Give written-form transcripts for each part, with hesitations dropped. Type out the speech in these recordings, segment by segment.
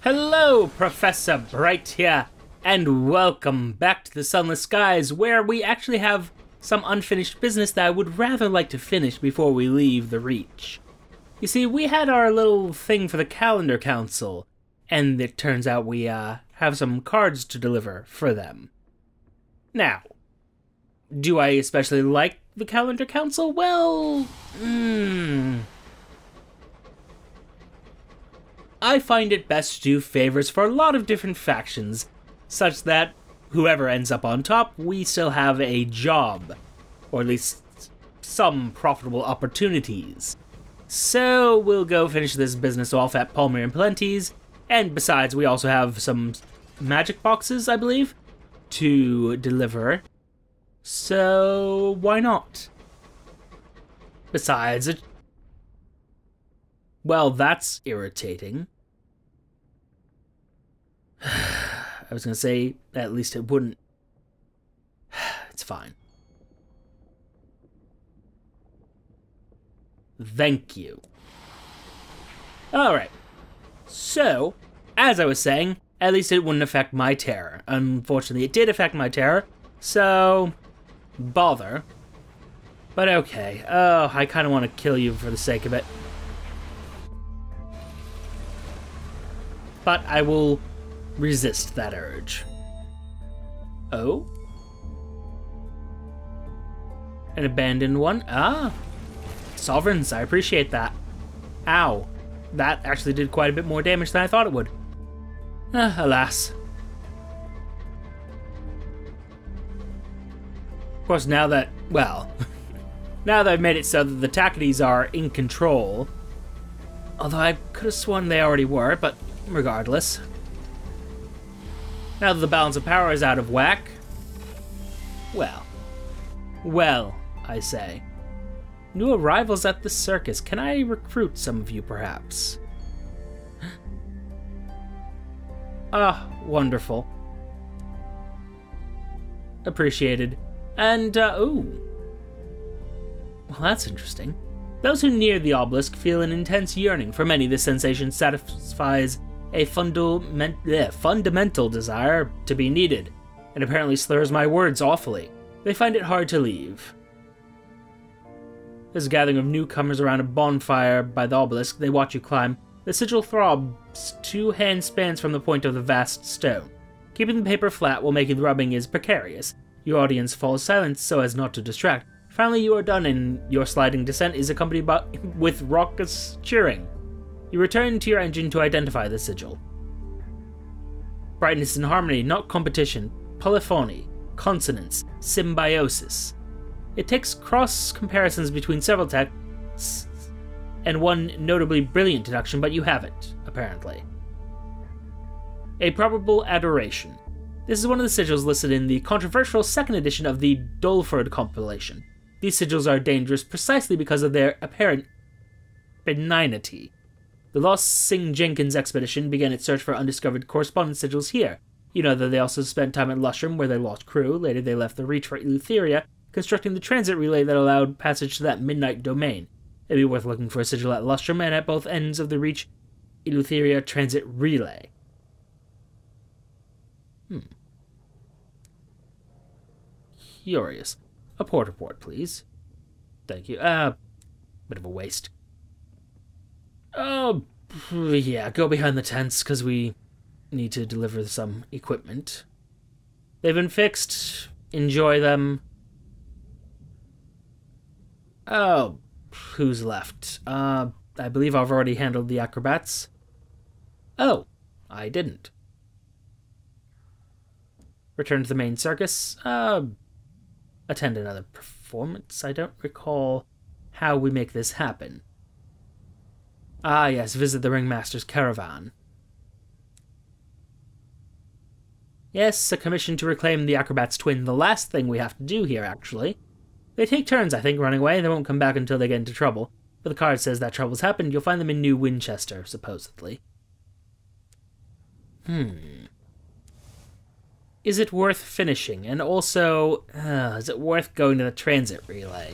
Hello, Professor Bright here, and welcome back to the Sunless Skies, where we actually have some unfinished business that I would rather like to finish before we leave the Reach. You see, we had our little thing for the Calendar Council, and it turns out we have some cards to deliver for them. Now, do I especially like the Calendar Council? Well, I find it best to do favors for a lot of different factions, such that whoever ends up on top, we still have a job, or at least some profitable opportunities. So we'll go finish this business off at Palmer and Plenty's, and besides, we also have some magic boxes, I believe, to deliver. So why not? Besides, well, that's irritating. I was gonna say, at least it wouldn't. It's fine. Thank you. Alright. So, as I was saying, at least it wouldn't affect my terror. Unfortunately, it did affect my terror, so bother. But okay. Oh, I kind of want to kill you for the sake of it. But I will resist that urge. Oh? An abandoned one? Ah. Sovereigns, I appreciate that. Ow. That actually did quite a bit more damage than I thought it would. Alas. Of course, now that, well, now that I've made it so that the Tackities are in control, although I could have sworn they already were, but regardless. Now that the balance of power is out of whack, well, I say. New arrivals at the Circus. Can I recruit some of you, perhaps? Ah, wonderful. Appreciated. And, ooh. Well, that's interesting. Those who near the obelisk feel an intense yearning. For many, this sensation satisfies a fundamental desire to be needed, and apparently slurs my words awfully. They find it hard to leave. There's a gathering of newcomers around a bonfire by the obelisk. They watch you climb. The sigil throbs 2 hand spans from the point of the vast stone. Keeping the paper flat while making the rubbing is precarious. Your audience falls silent so as not to distract. Finally, you are done, and your sliding descent is accompanied with raucous cheering. You return to your engine to identify the sigil. Brightness and harmony, not competition. Polyphony, consonance, symbiosis. It takes cross comparisons between several texts and one notably brilliant deduction, but you have it, apparently. A probable adoration. This is one of the sigils listed in the controversial second edition of the Dolford compilation. These sigils are dangerous precisely because of their apparent benignity. The Lost Sing Jenkins expedition began its search for undiscovered correspondence sigils here. You know that they also spent time at Lustrum, where they lost crew. Later they left the Reach for Eleutheria, constructing the transit relay that allowed passage to that midnight domain. It'd be worth looking for a sigil at Lustrum and at both ends of the Reach Eleutheria transit relay. Curious. A port report, please. Thank you. Bit of a waste. Oh, yeah, go behind the tents, because we need to deliver some equipment. They've been fixed. Enjoy them. Oh, who's left? I believe I've already handled the acrobats. Oh, I didn't. Return to the main circus. Attend another performance. I don't recall how we make this happen. Ah, yes, visit the Ringmaster's caravan. Yes, a commission to reclaim the acrobat's twin. The last thing we have to do here, actually. They take turns, I think, running away. They won't come back until they get into trouble. But the card says that trouble's happened. You'll find them in New Winchester, supposedly. Is it worth finishing? And also, is it worth going to the transit relay?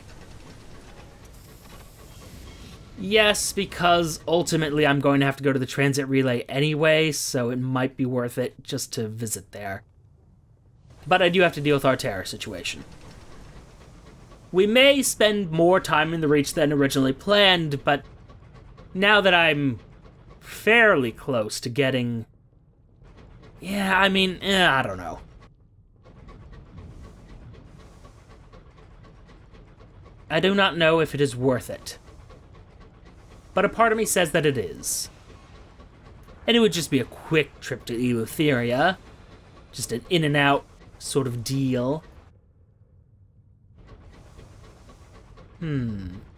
Yes, because ultimately I'm going to have to go to the transit relay anyway, so it might be worth it just to visit there. But I do have to deal with our terror situation. We may spend more time in the Reach than originally planned, but now that I'm fairly close to getting... Yeah, I mean, I don't know. I do not know if it is worth it. But a part of me says that it is. And it would just be a quick trip to Eleutheria. Just an in and out sort of deal.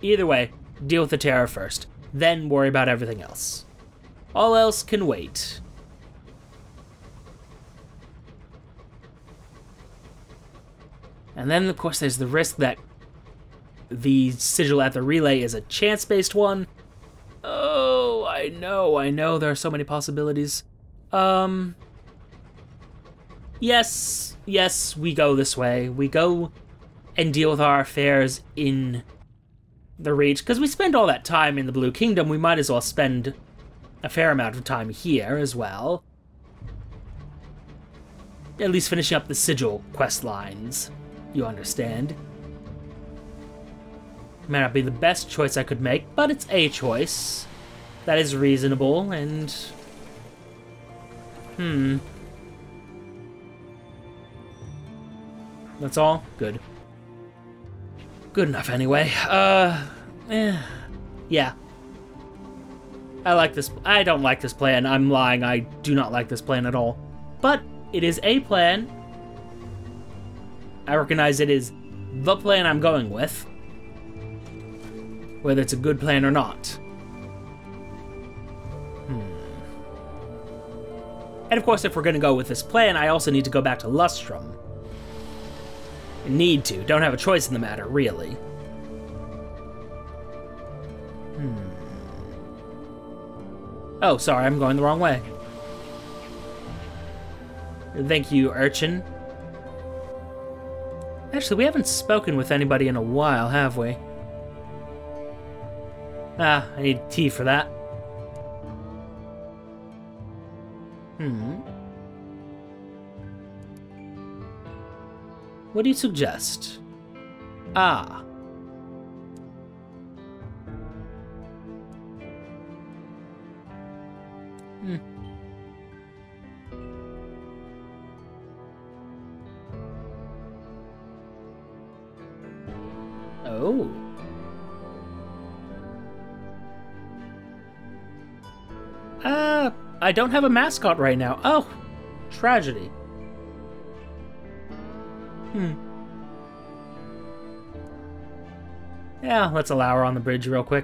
Either way, deal with the terror first, then worry about everything else. All else can wait. And then, of course, there's the risk that the sigil at the relay is a chance-based one. Oh, I know, there are so many possibilities. Yes, we go this way. We go and deal with our affairs in the Reach. Because we spend all that time in the Blue Kingdom, we might as well spend a fair amount of time here as well. At least finishing up the sigil quest lines. You understand. May not be the best choice I could make, but it's a choice that is reasonable, and... That's all? Good. Good enough, anyway. Yeah. I like this. I don't like this plan. I'm lying. I do not like this plan at all. But it is a plan. I recognize it is the plan I'm going with. Whether it's a good plan or not. And of course, if we're going to go with this plan, I also need to go back to Lustrum. Need to. Don't have a choice in the matter, really. Oh, sorry, I'm going the wrong way. Thank you, Urchin. Actually, we haven't spoken with anybody in a while, have we? Ah, I need tea for that. What do you suggest? Ah. Oh. I don't have a mascot right now. Oh, tragedy. Yeah, let's allow her on the bridge real quick.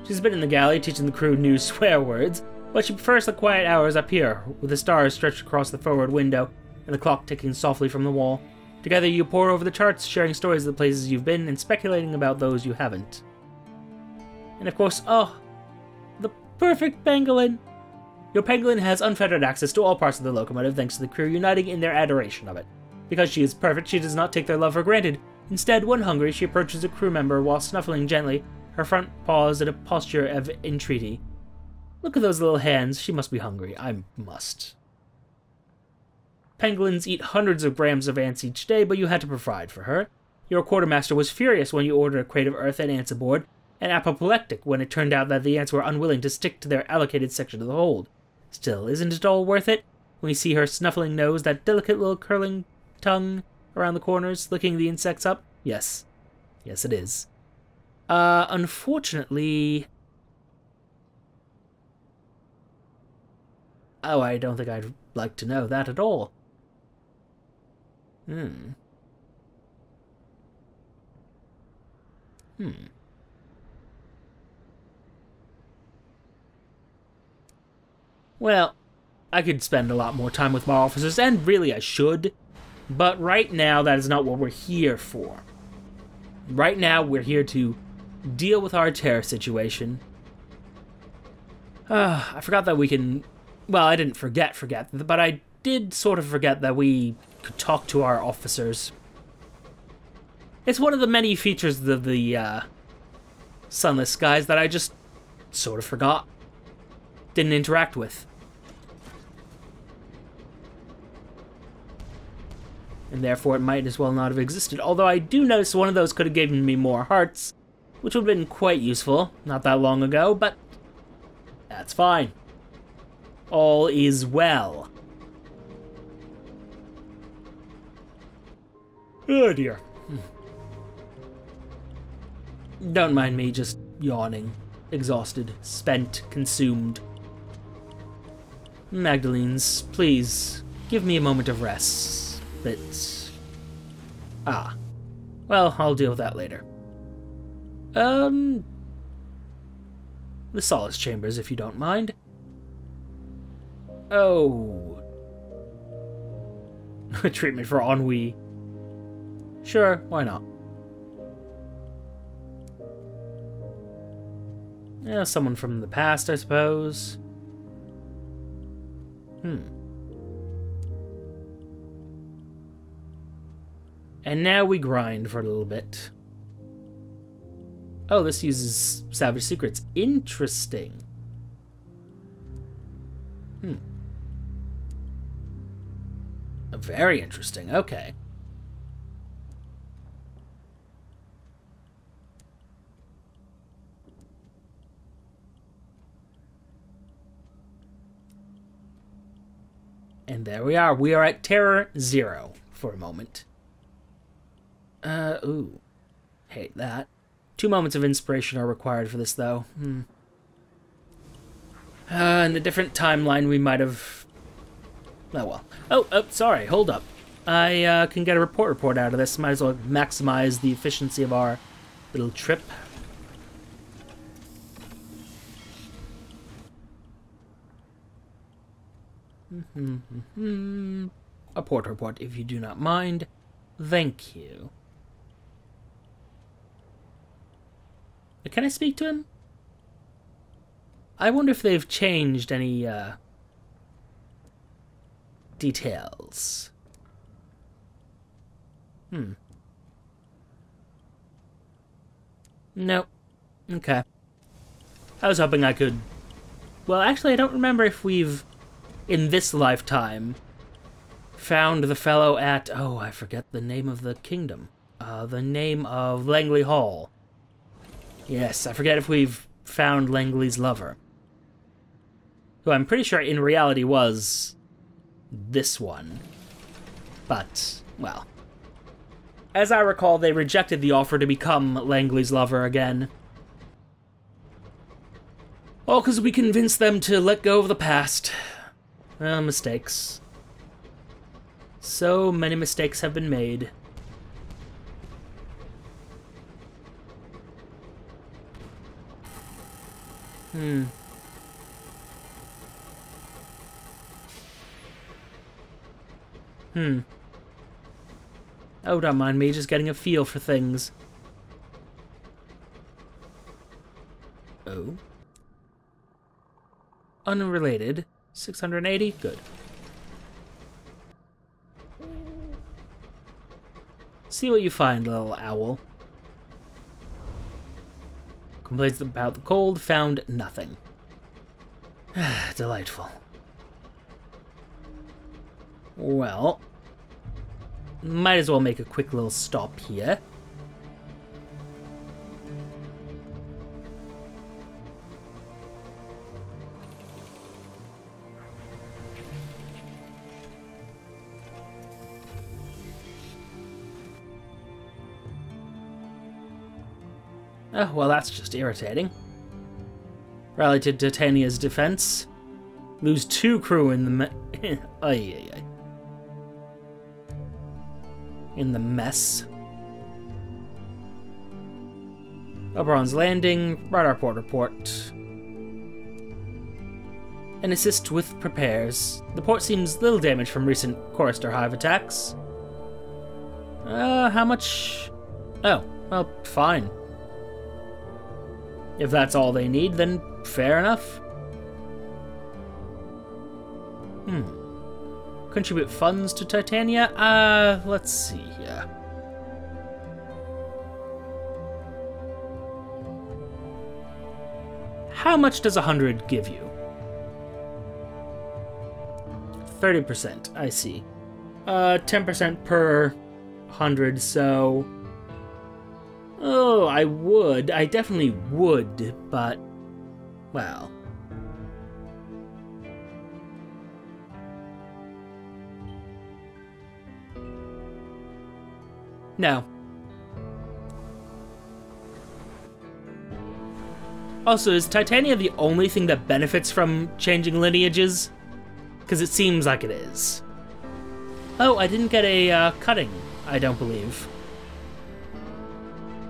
She's been in the galley teaching the crew new swear words, but she prefers the quiet hours up here, with the stars stretched across the forward window and the clock ticking softly from the wall. Together you pore over the charts, sharing stories of the places you've been and speculating about those you haven't. And of course, oh, the perfect pangolin! Your pangolin has unfettered access to all parts of the locomotive thanks to the crew uniting in their adoration of it. Because she is perfect, she does not take their love for granted. Instead, when hungry, she approaches a crew member while snuffling gently, her front paws in a posture of entreaty. Look at those little hands. She must be hungry. I must. Pangolins eat hundreds of grams of ants each day, but you had to provide for her. Your quartermaster was furious when you ordered a crate of earth and ants aboard, and apoplectic when it turned out that the ants were unwilling to stick to their allocated section of the hold. Still, isn't it all worth it? When you see her snuffling nose, that delicate little curling tongue around the corners, licking the insects up? Yes. Yes, it is. Unfortunately... Oh, I don't think I'd like to know that at all. Well, I could spend a lot more time with my officers, and really I should, but right now that is not what we're here for. Right now we're here to deal with our terror situation. I forgot that we can... Well, I didn't forget, but I did sort of forget that we could talk to our officers. It's one of the many features of the sunless skies that I just sort of forgot. Didn't interact with. And therefore it might as well not have existed. Although I do notice one of those could have given me more hearts, which would have been quite useful not that long ago, but that's fine. All is well. Oh dear. Don't mind me just yawning. Exhausted, spent, consumed. Magdalene's, please, give me a moment of rest. Well, I'll deal with that later. The Solace Chambers, if you don't mind. Oh. Treatment for ennui. Sure, why not? Yeah, someone from the past, I suppose. And now we grind for a little bit. Oh, this uses Savage Secrets. Interesting. Very interesting. Okay. And there we are. We are at Terror 0 for a moment. Ooh. Hate that. 2 moments of inspiration are required for this, though. In a different timeline, we might have... Oh, well. Oh, sorry. Hold up. I can get a report out of this. Might as well maximize the efficiency of our little trip. A port report, if you do not mind. Thank you. Can I speak to him? I wonder if they've changed any, details. Nope. Okay. I was hoping I could... Well, actually, I don't remember if we've, in this lifetime, found the fellow at... Oh, I forget the name of the kingdom. The name of Langley Hall. Yes, I forget if we've found Langley's lover. Who I'm pretty sure in reality was this one. But, well. As I recall, they rejected the offer to become Langley's lover again. All because we convinced them to let go of the past. Well, mistakes. So many mistakes have been made. Oh, don't mind me, just getting a feel for things. Oh. Unrelated. 680? Good. See what you find, little owl. Complaints about the cold, found nothing. Delightful. Well, might as well make a quick little stop here. Oh, well, that's just irritating. Rally to Titania's defense. Lose 2 crew in the in the mess. Oberon's landing, radar port report. And assist with repairs. The port seems little damaged from recent Chorister Hive attacks. How much? Oh, well, fine. If that's all they need, then fair enough. Contribute funds to Titania? Let's see here. how much does 100 give you? 30%, I see. 10% per 100, so... Oh, I definitely would, but... Well... No. Also, is Titania the only thing that benefits from changing lineages? Because it seems like it is. Oh, I didn't get a cutting, I don't believe.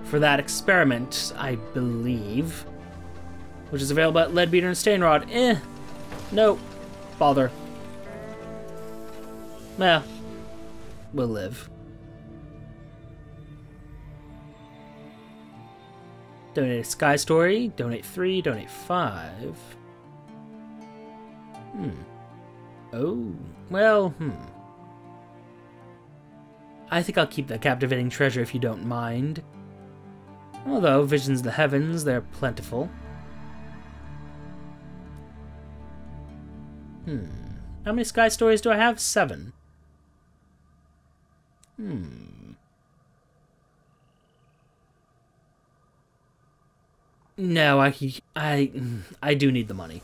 For that experiment, I believe. Which is available at Leadbeater and Stainrod. No. Bother. Well. We'll live. Donate a Sky Story. Donate 3. Donate 5. Oh. Well, I think I'll keep that captivating treasure if you don't mind. Although, visions of the heavens, they're plentiful. How many Sky Stories do I have? 7. No, I do need the money.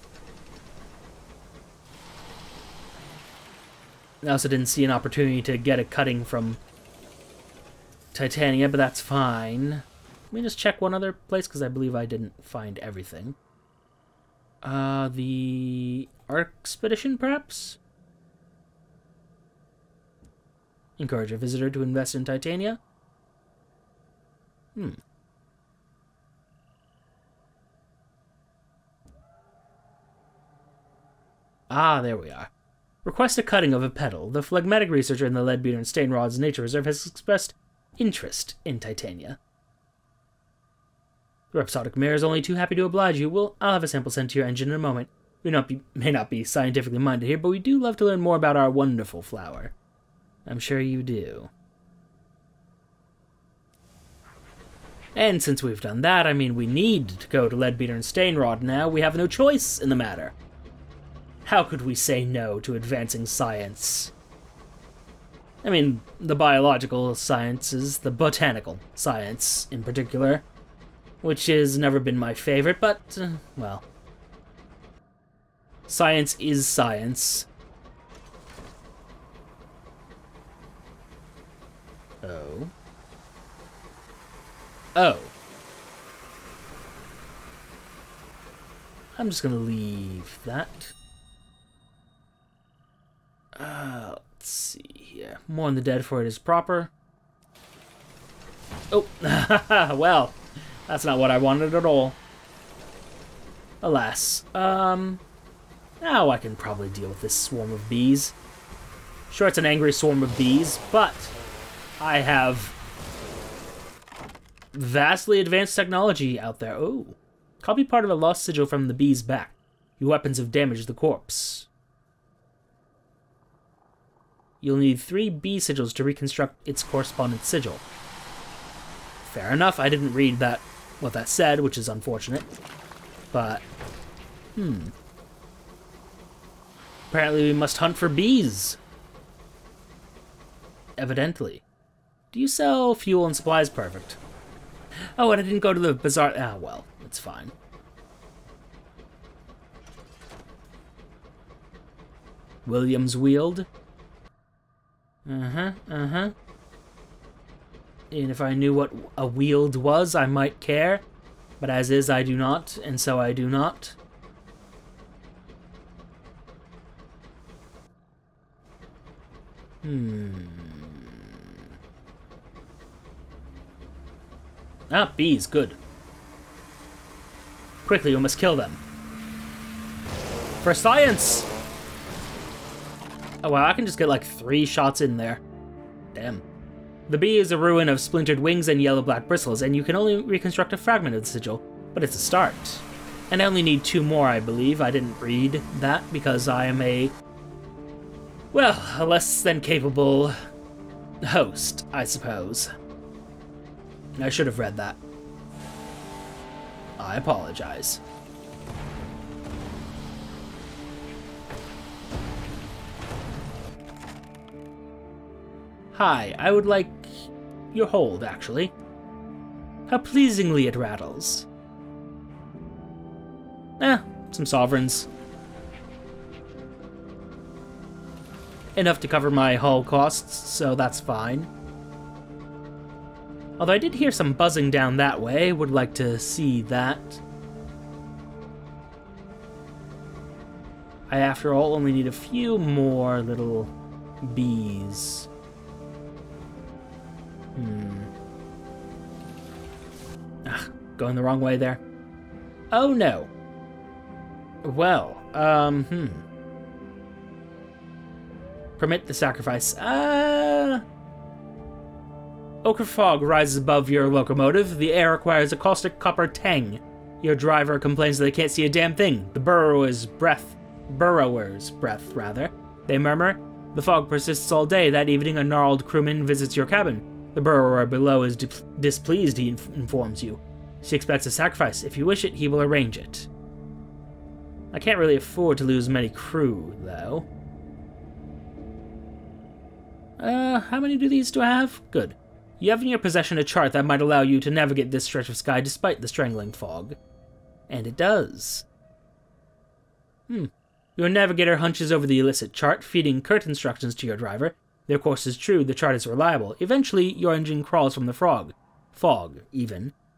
I also didn't see an opportunity to get a cutting from Titania, but that's fine. Let me just check one other place, because I believe I didn't find everything. The Expedition, perhaps? Encourage a visitor to invest in Titania? Ah, there we are. Request a cutting of a petal. The phlegmatic researcher in the Leadbeater and Stainrod's Nature Reserve has expressed interest in Titania. The rhapsodic mare is only too happy to oblige you. I'll have a sample sent to your engine in a moment. We may not be scientifically minded here, but we do love to learn more about our wonderful flower. I'm sure you do. And since we've done that, I mean, we need to go to Leadbeater and Stainrod now. We have no choice in the matter. How could we say no to advancing science? I mean, the biological sciences, the botanical science in particular, which has never been my favorite, but, well, science is science. Oh. Oh. I'm just gonna leave that. Let's see here. Mourn the dead for it is proper. Oh, well, that's not what I wanted at all. Alas. Now I can probably deal with this swarm of bees. Sure, it's an angry swarm of bees, but I have vastly advanced technology out there. Oh, copy part of a lost sigil from the bee's back. Your weapons have damaged the corpse. You'll need 3 bee sigils to reconstruct its correspondent sigil. Fair enough, I didn't read what that said, which is unfortunate. But, apparently we must hunt for bees. Evidently. Do you sell fuel and supplies? Perfect. Oh, and I didn't go to the bazaar. Ah, well, it's fine. William's Weald. And if I knew what a weald was, I might care. But as is, I do not, and so I do not. Ah, bees, good. Quickly, we must kill them. For science! Oh wow, I can just get like 3 shots in there. Damn. The bee is a ruin of splintered wings and yellow-black bristles, and you can only reconstruct a fragment of the sigil, but it's a start. And I only need 2 more, I believe. I didn't read that because I am a less than capable host, I suppose. I should have read that. I apologize. Hi, I would like your hold, actually. How pleasingly it rattles. Some sovereigns. Enough to cover my hull costs, so that's fine. Although I did hear some buzzing down that way, would like to see that. I, after all, only need a few more little bees. Going the wrong way there. Oh no. Well, Permit the sacrifice. Ochre fog rises above your locomotive. The air requires a caustic copper tang. Your driver complains that they can't see a damn thing. The burrower's breath, rather. They murmur. The fog persists all day. That evening, a gnarled crewman visits your cabin. The burrower below is displeased, he informs you. She expects a sacrifice. If you wish it, he will arrange it. I can't really afford to lose many crew, though. How many do these do I have? Good. You have in your possession a chart that might allow you to navigate this stretch of sky despite the strangling fog. And it does. Your navigator hunches over the illicit chart, feeding curt instructions to your driver. Their course is true, the chart is reliable. Eventually, your engine crawls from the fog,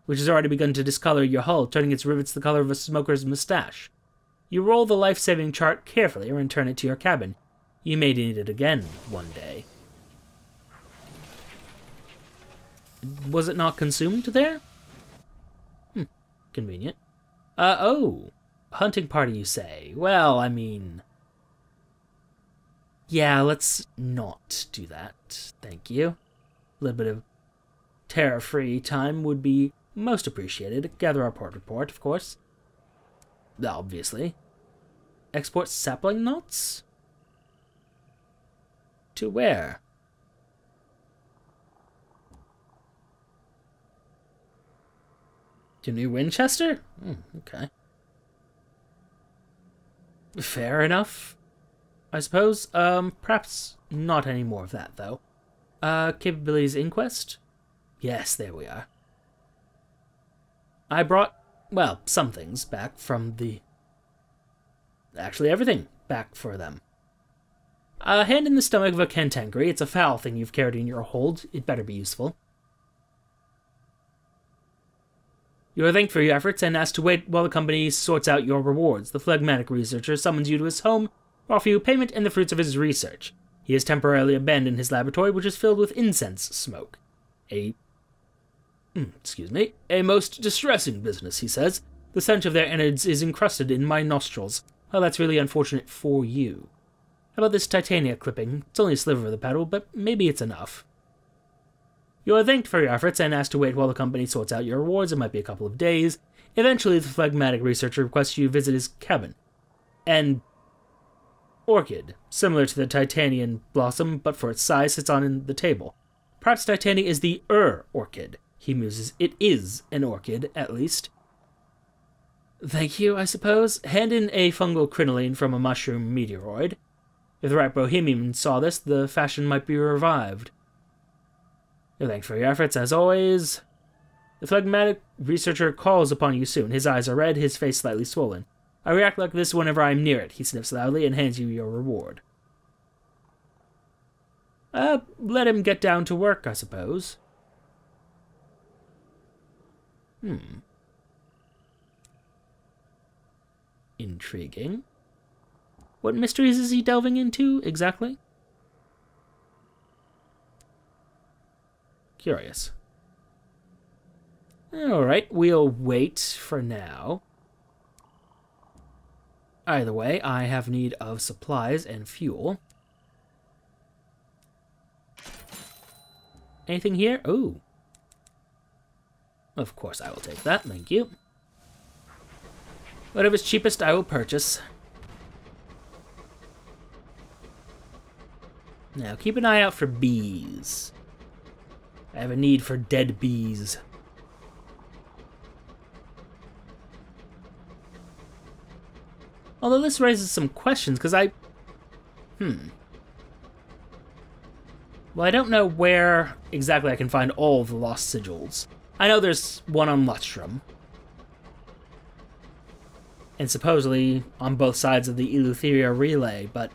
which has already begun to discolor your hull, turning its rivets the color of a smoker's mustache. You roll the life-saving chart carefully and return it to your cabin. You may need it again one day. Was it not consumed there? Convenient. Hunting party, you say? Well, I mean... yeah, let's not do that. Thank you. A little bit of terror-free time would be most appreciated. Gather our port report, of course. Obviously. Export sapling knots? To where? To New Winchester? Okay. Fair enough, I suppose. Perhaps not any more of that, though. Capabilities Inquest? Yes, there we are. I brought, well, some things back from the... actually, everything back for them. A hand in the stomach of a cantankerous. It's a foul thing you've carried in your hold. It better be useful. You are thanked for your efforts and asked to wait while the company sorts out your rewards. The phlegmatic researcher summons you to his home to offer you payment and the fruits of his research. He has temporarily abandoned his laboratory, which is filled with incense smoke. A most distressing business, he says. The stench of their innards is encrusted in my nostrils. Oh, that's really unfortunate for you. How about this titania clipping? It's only a sliver of the petal, but maybe it's enough. You are thanked for your efforts and asked to wait while the company sorts out your rewards. It might be a couple of days. Eventually, the phlegmatic researcher requests you visit his cabin. An orchid, similar to the titanian blossom, but for its size, sits on the table. Perhaps titania is the orchid. He muses. It is an orchid, at least. Thank you, I suppose. Hand in a fungal crinoline from a mushroom meteoroid. If the right bohemian saw this, the fashion might be revived. Thanks for your efforts, as always. The phlegmatic researcher calls upon you soon. His eyes are red, his face slightly swollen. I react like this whenever I am near it. He sniffs loudly and hands you your reward. Let him get down to work, I suppose. Intriguing. What mysteries is he delving into, exactly? Curious. Alright, we'll wait for now. Either way, I have need of supplies and fuel. Anything here? Ooh. Of course I will take that, thank you. Whatever's cheapest I will purchase. Now, keep an eye out for bees. I have a need for dead bees. Although this raises some questions, because Well, I don't know where exactly I can find all the lost sigils. I know there's one on Lustrum. And supposedly on both sides of the Eleutheria relay, but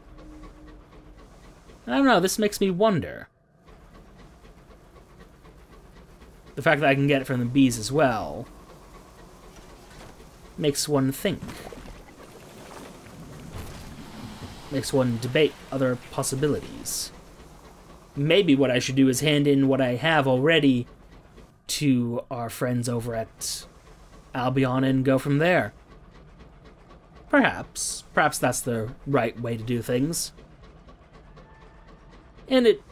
I don't know, this makes me wonder. The fact that I can get it from the bees as well makes one think. Makes one debate other possibilities. Maybe what I should do is hand in what I have already to our friends over at Albion and go from there. Perhaps. Perhaps that's the right way to do things. And it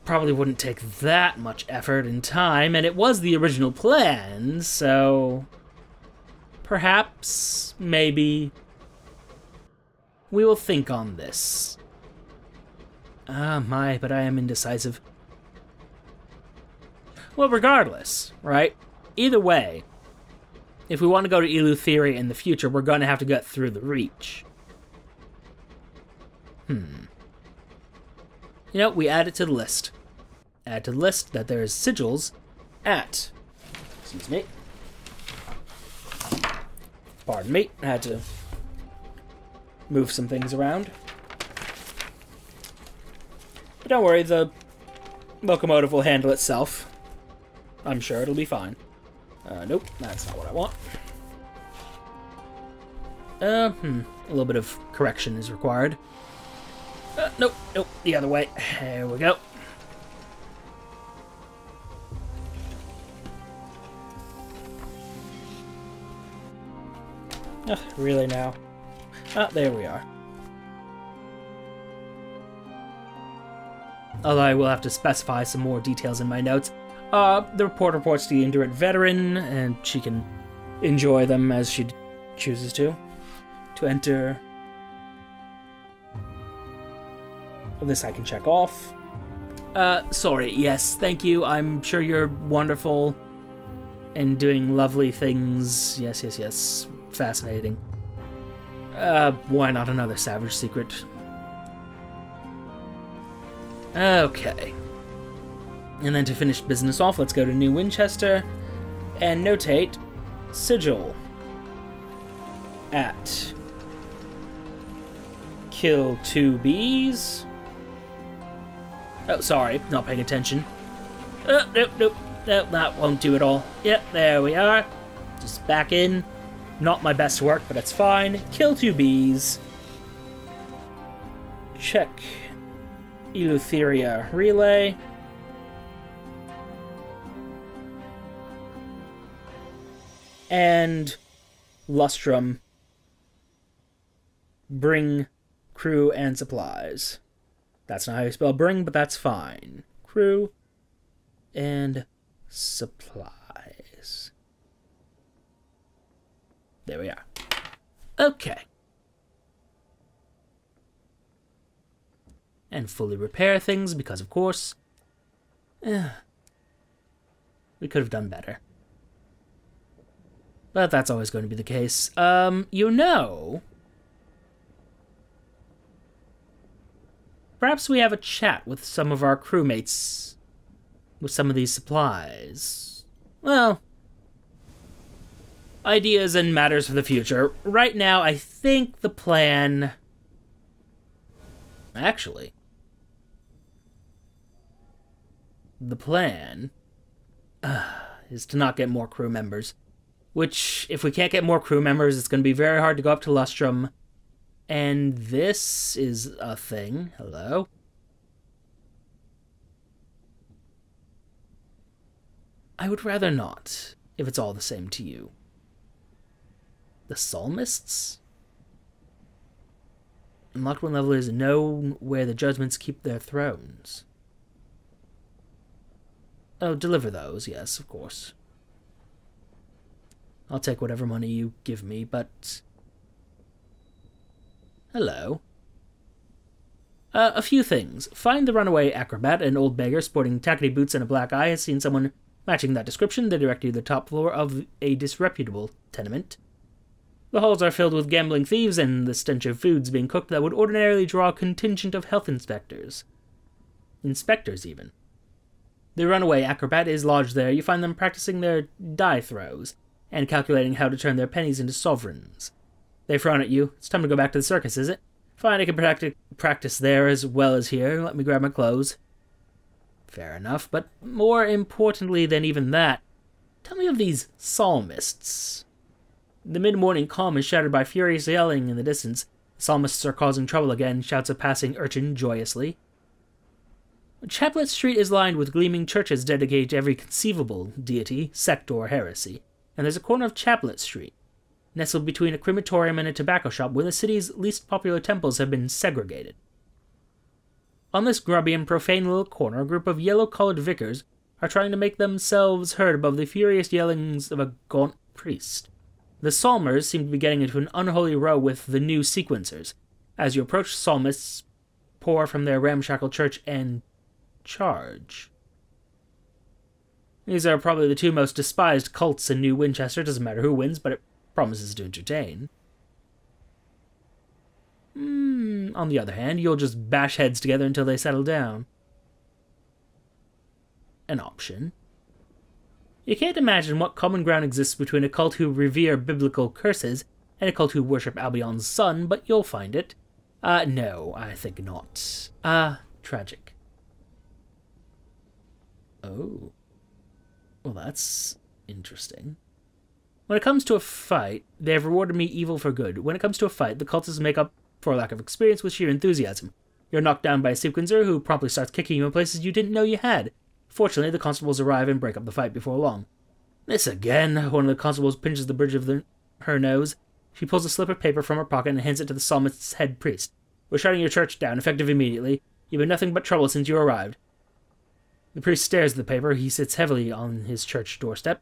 probably wouldn't take that much effort and time, and it was the original plan, so perhaps, maybe, we will think on this. Ah, my, but I am indecisive. Well, regardless, right? Either way, if we want to go to Eleutheria in the future, we're going to have to get through the Reach. You know, we add it to the list. Add to the list that there is sigils at... Excuse me. Pardon me, I had to move some things around. But don't worry, the locomotive will handle itself. I'm sure it'll be fine. Nope, that's not what I want. A little bit of correction is required. Nope, the other way. There we go. Really now? There we are. Although I will have to specify some more details in my notes. The report reports to the Indurate Veteran, and she can enjoy them as she chooses to. To enter... This I can check off. Sorry, yes, thank you. I'm sure you're wonderful and doing lovely things. Yes. Fascinating. Why not another savage secret? Okay. And then to finish business off, let's go to New Winchester and notate sigil at kill 2 bees. Oh, sorry, not paying attention. Nope, that won't do it all. Yep, there we are. Just back in. Not my best work, but it's fine. Kill 2 bees. Check Eleutheria relay. And Lustrum. Bring crew and supplies. That's not how you spell bring, but that's fine. Crew and supplies. There we are. Okay. And fully repair things, because of course, we could have done better. But that's always going to be the case. You know... Perhaps we have a chat with some of our crewmates with some of these supplies. Well, ideas and matters for the future. Right now, I think the plan... Actually, the plan is to not get more crew members. Which, if we can't get more crew members, it's going to be very hard to go up to Lustrum. And this is a thing. Hello? I would rather not, if it's all the same to you. The Psalmists? Unlocked 1 levelers know where the judgments keep their thrones. Oh, deliver those, yes, of course. I'll take whatever money you give me, but... Hello. A few things. Find the runaway acrobat, an old beggar sporting tackety boots and a black eye has seen someone matching that description. They direct you to the top floor of a disreputable tenement. The halls are filled with gambling thieves and the stench of foods being cooked that would ordinarily draw a contingent of health inspectors. inspectors even. The runaway acrobat is lodged there. You find them practicing their die throws, and calculating how to turn their pennies into sovereigns. They frown at you. It's time to go back to the circus, is it? Fine, I can practice there as well as here. Let me grab my clothes. Fair enough, but more importantly than even that, tell me of these psalmists. The mid-morning calm is shattered by furious yelling in the distance. The psalmists are causing trouble again, shouts a passing urchin joyously. Chaplet Street is lined with gleaming churches dedicated to every conceivable deity, sect, or heresy, and there's a corner of Chaplet Street, nestled between a crematorium and a tobacco shop where the city's least popular temples have been segregated. On this grubby and profane little corner, a group of yellow-collared vicars are trying to make themselves heard above the furious yellings of a gaunt priest. The psalmers seem to be getting into an unholy row with the new sequencers. As you approach, psalmists pour from their ramshackle church and charge. These are probably the two most despised cults in New Winchester. Doesn't matter who wins, but it promises to entertain. On the other hand, you'll just bash heads together until they settle down. An option. You can't imagine what common ground exists between a cult who revere biblical curses and a cult who worship Albion's son, but you'll find it. No, I think not. Tragic. Oh. Well, that's interesting. When it comes to a fight, they have rewarded me evil for good. When it comes to a fight, the cultists make up for a lack of experience with sheer enthusiasm. You're knocked down by a sequencer who promptly starts kicking you in places you didn't know you had. Fortunately, the constables arrive and break up the fight before long. This again. One of the constables pinches the bridge of her nose. She pulls a slip of paper from her pocket and hands it to the psalmist's head priest. We're shutting your church down, effective immediately. You've been nothing but trouble since you arrived. The priest stares at the paper. He sits heavily on his church doorstep.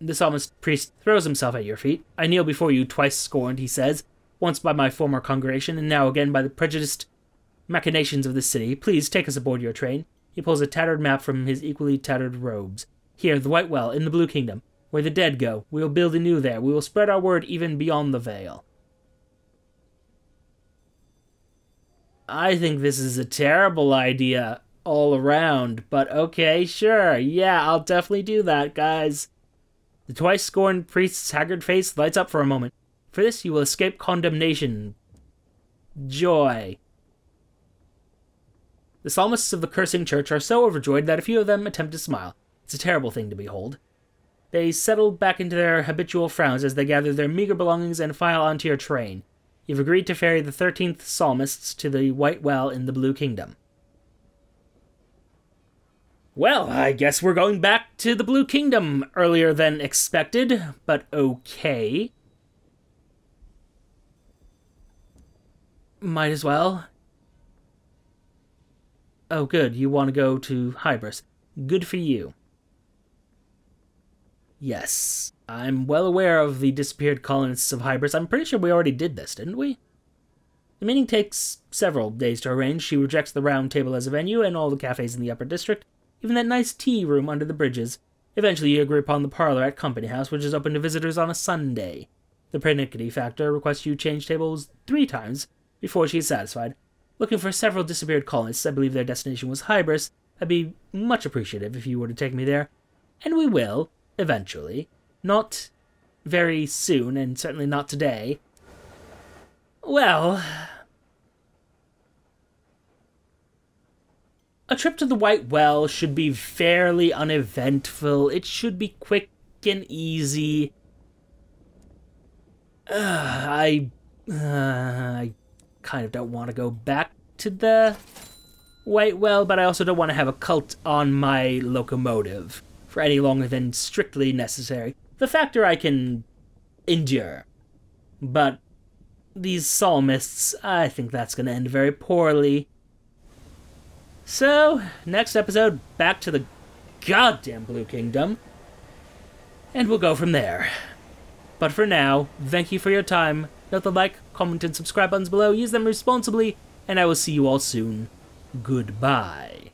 The psalmist priest throws himself at your feet. I kneel before you, twice scorned, he says, once by my former congregation, and now again by the prejudiced machinations of this city. Please take us aboard your train. He pulls a tattered map from his equally tattered robes. Here, the White Well, in the Blue Kingdom, where the dead go. We will build anew there. We will spread our word even beyond the veil. I think this is a terrible idea all around, but okay, sure. Yeah, I'll definitely do that, guys. The twice scorned priest's haggard face lights up for a moment. For this, you will escape condemnation. Joy. The psalmists of the cursing church are so overjoyed that a few of them attempt to smile. It's a terrible thing to behold. They settle back into their habitual frowns as they gather their meager belongings and file onto your train. You've agreed to ferry the 13th psalmists to the White Well in the Blue Kingdom. Well, I guess we're going back to the Blue Kingdom earlier than expected, but okay. Might as well. Oh, good, you want to go to Hybris. Good for you. Yes, I'm well aware of the disappeared colonists of Hybris. I'm pretty sure we already did this, didn't we? The meeting takes several days to arrange. She rejects the round table as a venue and all the cafes in the upper district, even that nice tea room under the bridges. Eventually you agree upon the parlor at Company House, which is open to visitors on a Sunday. The pernickety factor requests you change tables 3 times before she is satisfied. Looking for several disappeared colonists, I believe their destination was Hybris. I'd be much appreciative if you were to take me there. And we will, eventually. Not very soon, and certainly not today. Well, a trip to the White Well should be fairly uneventful. It should be quick and easy. I kind of don't want to go back to the White Well, but I also don't want to have a cult on my locomotive for any longer than strictly necessary. The factor I can endure. But these psalmists, I think that's going to end very poorly. So, next episode, back to the goddamn Blue Kingdom. And we'll go from there. But for now, thank you for your time. Note the like, comment, and subscribe buttons below. Use them responsibly, and I will see you all soon. Goodbye.